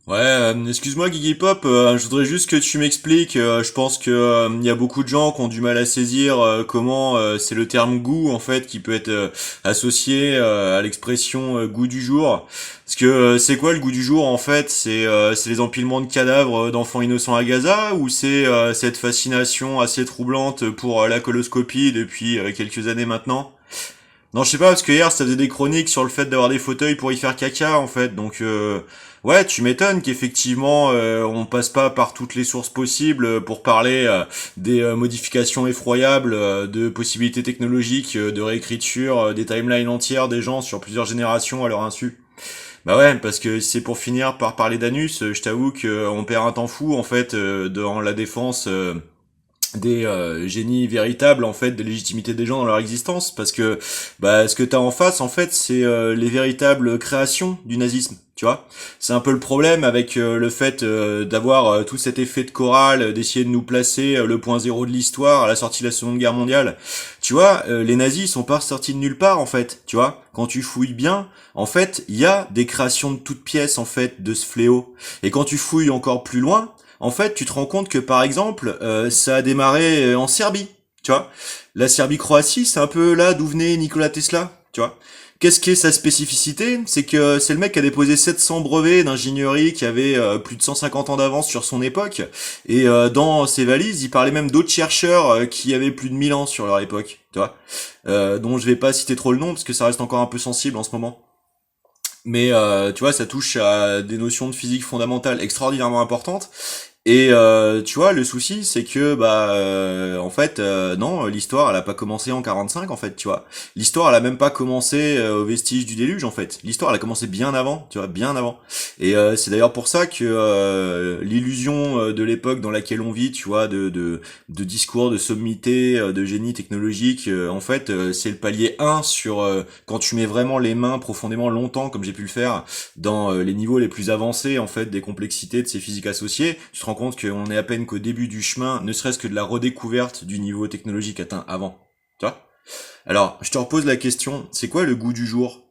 Ouais, excuse-moi Guigui Pop, je voudrais juste que tu m'expliques, je pense que il y a beaucoup de gens qui ont du mal à saisir comment c'est le terme goût en fait qui peut être associé à l'expression goût du jour. Parce que c'est quoi le goût du jour en fait? C'est les empilements de cadavres d'enfants innocents à Gaza ou c'est cette fascination assez troublante pour la coloscopie depuis quelques années maintenant? Non, je sais pas, parce que hier, ça faisait des chroniques sur le fait d'avoir des fauteuils pour y faire caca, en fait. Donc, ouais, tu m'étonnes qu'effectivement, on passe pas par toutes les sources possibles pour parler des modifications effroyables, de possibilités technologiques, de réécriture, des timelines entières des gens sur plusieurs générations à leur insu. Bah ouais, parce que si c'est pour finir par parler d'anus, je t'avoue qu'on perd un temps fou, en fait, dans la défense des génies véritables en fait de légitimité des gens dans leur existence parce que bah ce que t'as en face en fait c'est les véritables créations du nazisme, tu vois. C'est un peu le problème avec le fait d'avoir tout cet effet de chorale, d'essayer de nous placer le point zéro de l'histoire à la sortie de la Seconde Guerre mondiale. Tu vois, les nazis ils sont pas sortis de nulle part en fait, tu vois. Quand tu fouilles bien, en fait, il y a des créations de toutes pièces en fait de ce fléau. Et quand tu fouilles encore plus loin, en fait, tu te rends compte que par exemple, ça a démarré en Serbie, tu vois. La Serbie-Croatie, c'est un peu là d'où venait Nikola Tesla, tu vois. Qu'est-ce qui est sa spécificité? C'est que c'est le mec qui a déposé 700 brevets d'ingénierie qui avait plus de 150 ans d'avance sur son époque. Et dans ses valises, il parlait même d'autres chercheurs qui avaient plus de 1000 ans sur leur époque, tu vois. Dont je vais pas citer trop le nom parce que ça reste encore un peu sensible en ce moment. Mais tu vois, ça touche à des notions de physique fondamentale extraordinairement importantes. Et tu vois, le souci, c'est que bah en fait, non, l'histoire, elle a pas commencé en 45 en fait, tu vois. L'histoire, elle a même pas commencé aux vestiges du déluge en fait. L'histoire, elle a commencé bien avant, tu vois, bien avant. Et c'est d'ailleurs pour ça que l'illusion de l'époque dans laquelle on vit, tu vois, de discours de sommité, de génie technologique, en fait, c'est le palier 1 sur quand tu mets vraiment les mains profondément longtemps, comme j'ai pu le faire, dans les niveaux les plus avancés en fait des complexités de ces physiques associées, tu te rends compte qu'on est à peine qu'au début du chemin, ne serait-ce que de la redécouverte du niveau technologique atteint avant. Tu vois? Alors, je te repose la question, c'est quoi le goût du jour?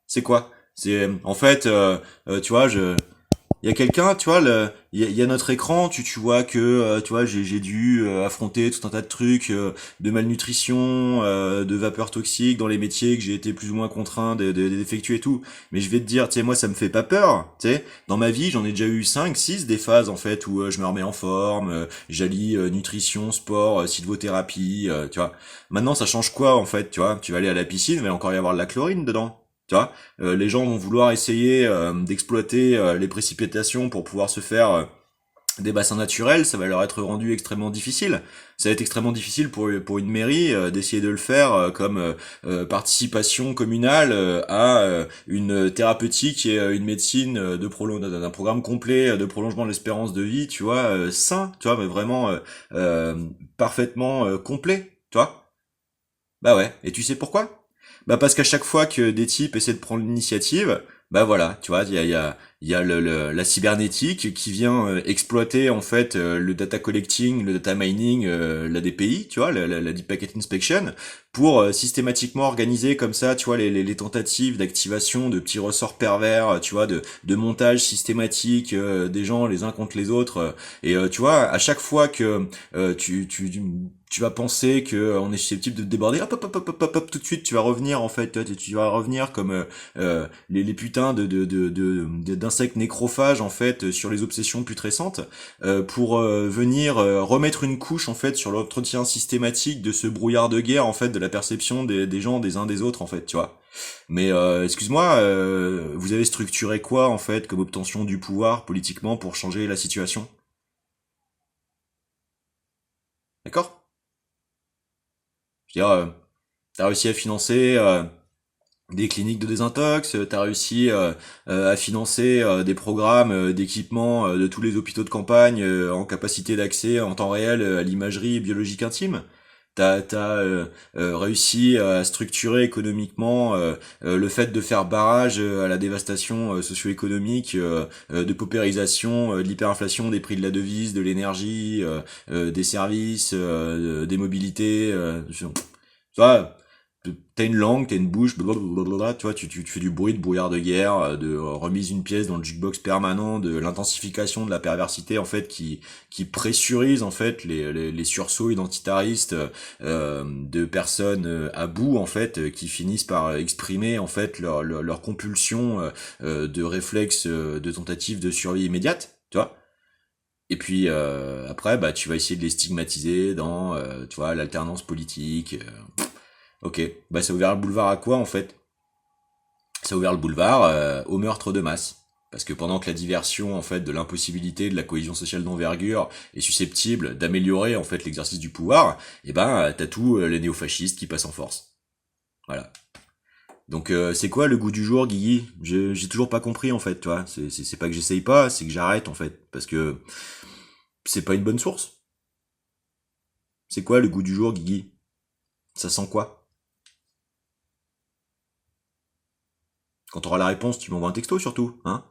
C'est quoi? C'est en fait, tu vois, il y a quelqu'un, tu vois, il y a notre écran, tu vois que, tu vois, j'ai dû affronter tout un tas de trucs, de malnutrition, de vapeurs toxiques dans les métiers que j'ai été plus ou moins contraint d'effectuer et tout. Mais je vais te dire, tu sais, moi, ça me fait pas peur, tu sais. Dans ma vie, j'en ai déjà eu 5 6 des phases, en fait, où je me remets en forme, j'allie nutrition, sport, sylvothérapie, tu vois. Maintenant, ça change quoi, en fait, tu vois? Tu vas aller à la piscine, il va encore y avoir de la chlorine dedans. Tu vois, les gens vont vouloir essayer d'exploiter les précipitations pour pouvoir se faire des bassins naturels, ça va leur être rendu extrêmement difficile. Ça va être extrêmement difficile pour une mairie d'essayer de le faire comme participation communale à une thérapeutique et une médecine d'un programme complet de prolongement de l'espérance de vie, tu vois, sain, tu vois, mais vraiment euh, parfaitement complet, tu vois. Bah ouais, et tu sais pourquoi? Bah parce qu'à chaque fois que des types essaient de prendre l'initiative, bah voilà, tu vois, il y a la cybernétique qui vient exploiter en fait le data collecting, le data mining, la DPI, tu vois, la Deep Packet Inspection, pour systématiquement organiser comme ça, tu vois, les tentatives d'activation de petits ressorts pervers, tu vois, de montage systématique des gens les uns contre les autres. Et tu vois, à chaque fois que tu vas penser que on est susceptible de te déborder, hop, hop, hop, hop, hop, hop, tout de suite, tu vas revenir, en fait, tu vas revenir comme les putains d'insectes nécrophages, en fait, sur les obsessions putrescentes, pour venir remettre une couche, en fait, sur l'entretien systématique de ce brouillard de guerre, en fait, de la perception des gens des uns des autres, en fait, tu vois. Mais excuse-moi, vous avez structuré quoi, en fait, comme obtention du pouvoir politiquement pour changer la situation? D'accord? Je veux dire, t'as réussi à financer des cliniques de désintox, t'as réussi à financer des programmes d'équipement de tous les hôpitaux de campagne en capacité d'accès en temps réel à l'imagerie biologique intime. T'as réussi à structurer économiquement le fait de faire barrage à la dévastation socio-économique, de paupérisation, de l'hyperinflation des prix de la devise, de l'énergie, des services, des mobilités. Tu vois, t'as une langue, t'as une bouche, blablabla, tu vois, tu fais du bruit, de brouillard de guerre, de remise une pièce dans le jukebox permanent, de l'intensification de la perversité en fait qui pressurise en fait les sursauts identitaristes de personnes à bout en fait qui finissent par exprimer en fait leur compulsion de réflexes de tentative de survie immédiate, tu vois. Et puis après, bah tu vas essayer de les stigmatiser dans, tu vois, l'alternance politique. Ok, bah ça a ouvert le boulevard à quoi en fait? Ça a ouvert le boulevard au meurtre de masse. Parce que pendant que la diversion en fait de l'impossibilité de la cohésion sociale d'envergure est susceptible d'améliorer en fait l'exercice du pouvoir, et ben t'as tous les néofascistes qui passent en force. Voilà. Donc c'est quoi le goût du jour, Guigui? J'ai toujours pas compris en fait, tu vois. C'est pas que j'essaye pas, c'est que j'arrête en fait, parce que c'est pas une bonne source. C'est quoi le goût du jour, Guigui? Ça sent quoi? Quand t'auras la réponse, tu m'envoies un texto surtout, hein?